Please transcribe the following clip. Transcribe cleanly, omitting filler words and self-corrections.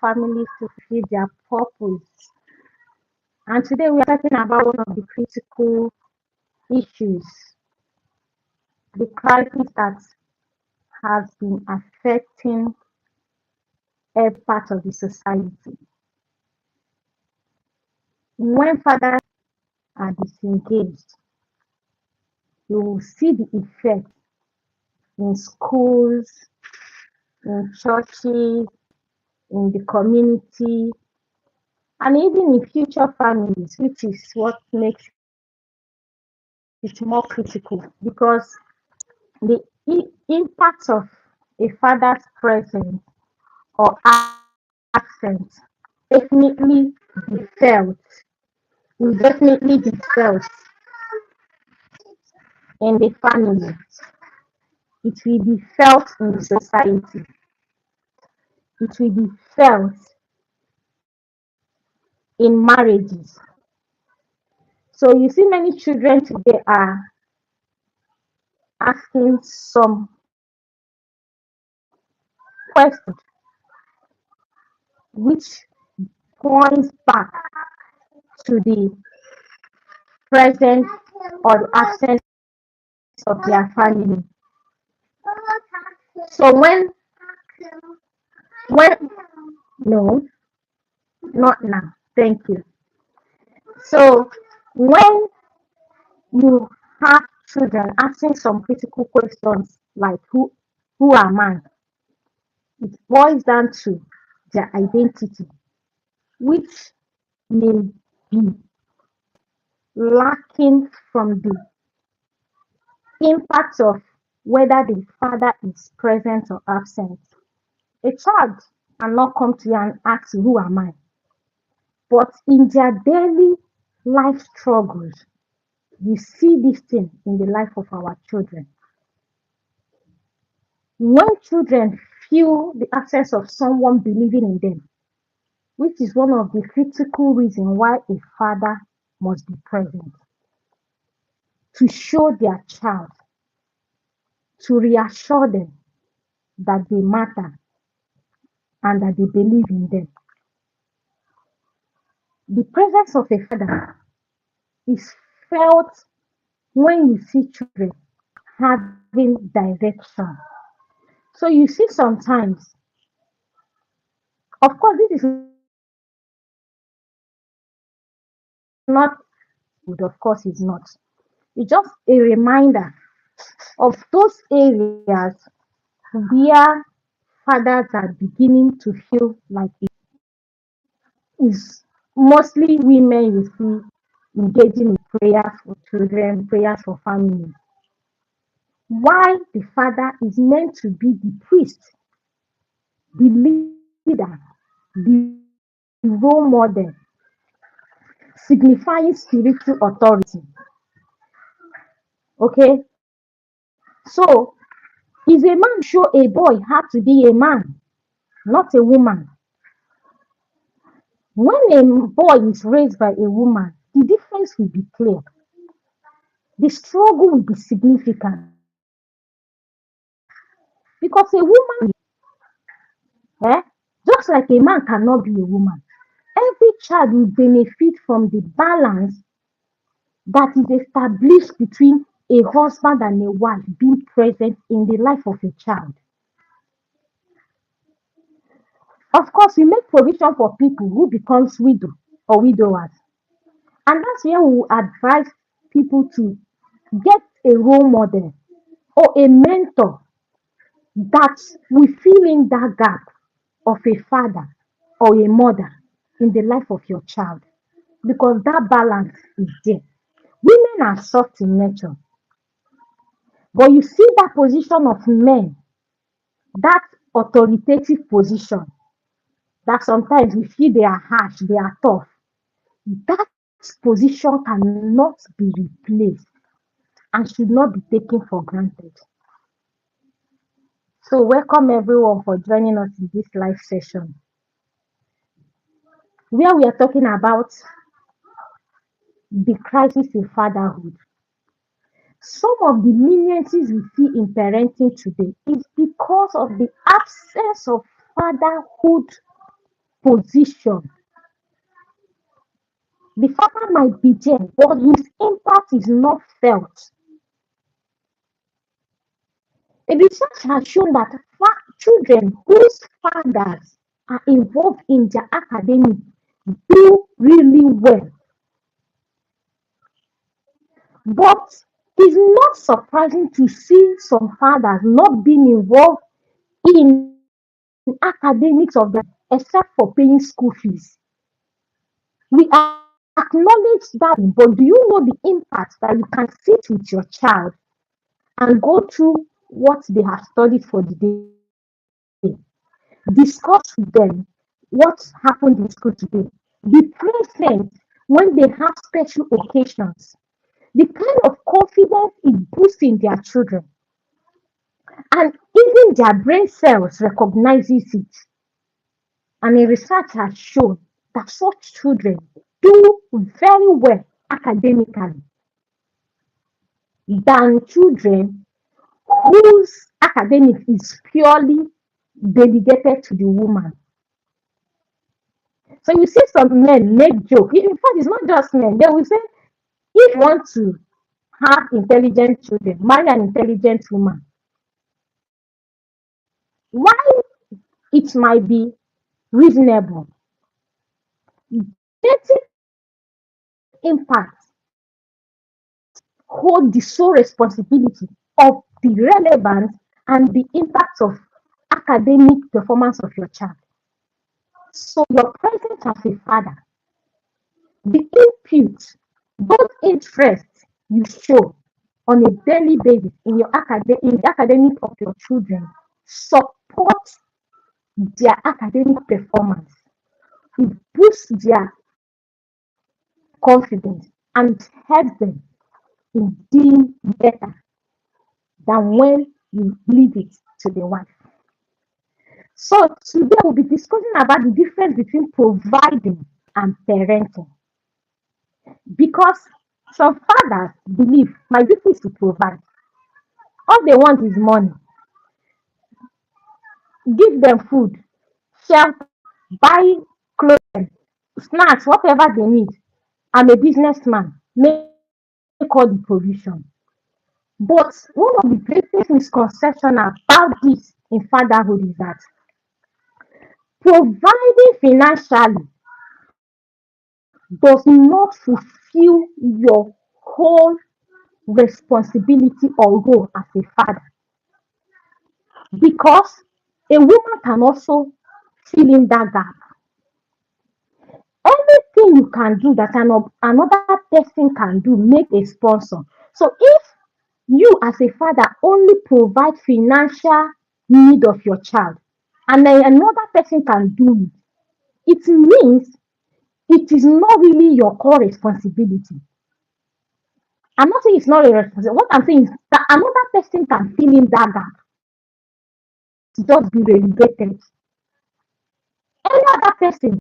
families to fulfill their purpose. And today we are talking about one of the critical issues, the crisis that has been affecting every part of the society. When fathers are disengaged, you will see the effect in schools, in churches, in the community, and even in future families, which is what makes it more critical because the impact of a father's presence or absence definitely be felt, will definitely be felt in the family. It will be felt in the society. It will be felt in marriages. So you see many children today are asking some questions which points back to the presence or the absence of their family. So when no, not now. Thank you. So when you have children asking some critical questions like who am I? It boils down to their identity, which may be lacking from the impact of whether the father is present or absent. A child cannot come to you and ask you, who am I? But in their daily life struggles, you see this thing in the life of our children. When children feel the absence of someone believing in them, which is one of the critical reasons why a father must be present, to show their child, to reassure them that they matter and that they believe in them. The presence of a father is felt when you see children having direction. So you see sometimes, of course, this is not good, of course, it's not. It's just a reminder of those areas where fathers are beginning to feel like it is mostly women you see engaging in prayers for children, prayers for families. Why the father is meant to be the priest, the leader, the role model, signifying spiritual authority. Okay, so if a man show a boy how to be a man, not a woman. When a boy is raised by a woman, the difference will be clear. The struggle will be significant because a woman, eh, just like a man cannot be a woman, every child will benefit from the balance that is established between a husband and a wife being present in the life of a child. Of course, we make provision for people who becomes widow or widowers. And that's where we advise people to get a role model or a mentor that will fill in that gap of a father or a mother in the life of your child. Because that balance is there. Women are soft in nature, but you see that position of men, that authoritative position, that sometimes we feel they are harsh, they are tough. That position cannot be replaced and should not be taken for granted. So, welcome everyone for joining us in this live session where we are talking about the crisis in fatherhood. Some of the leniencies we see in parenting today is because of the absence of fatherhood position. The father might be there, but his impact is not felt. The research has shown that children whose fathers are involved in their academic do really well. But it's not surprising to see some fathers not being involved in academics of their except for paying school fees. We acknowledge that, but do you know the impact that you can sit with your child and go through what they have studied for the day, discuss with them what happened in school today, be present when they have special occasions, the kind of confidence it boosts in their children, and even their brain cells recognizes it. And a research has shown that such children do very well academically than children whose academic is purely delegated to the woman. So you see some men make joke. In fact, it's not just men. They will say, if you want to have intelligent children, marry an intelligent woman. Why it might be reasonable, native impact hold the sole responsibility of the relevance and the impact of academic performance of your child. So your presence as a father, the input, those interests you show on a daily basis in the academic of your children support their academic performance. It boosts their confidence and helps them in doing better than when you leave it to the wife. So today we'll be discussing about the difference between providing and parenting. Because some fathers believe my duty is to provide. All they want is money. Give them food, shelter, buy clothes, snacks, whatever they need. I'm a businessman. Make all the provision. But one of the greatest misconceptions about this in fatherhood is that providing financially does not fulfill your whole responsibility or role as a father, because a woman can also fill in that gap. Anything you can do that another person can do, make a sponsor. So if you as a father only provide financial need of your child and then another person can do it, it means it is not really your core responsibility. I'm not saying it's not a responsibility. What I'm saying is that another person can fill in that gap, just be relegated. Any other person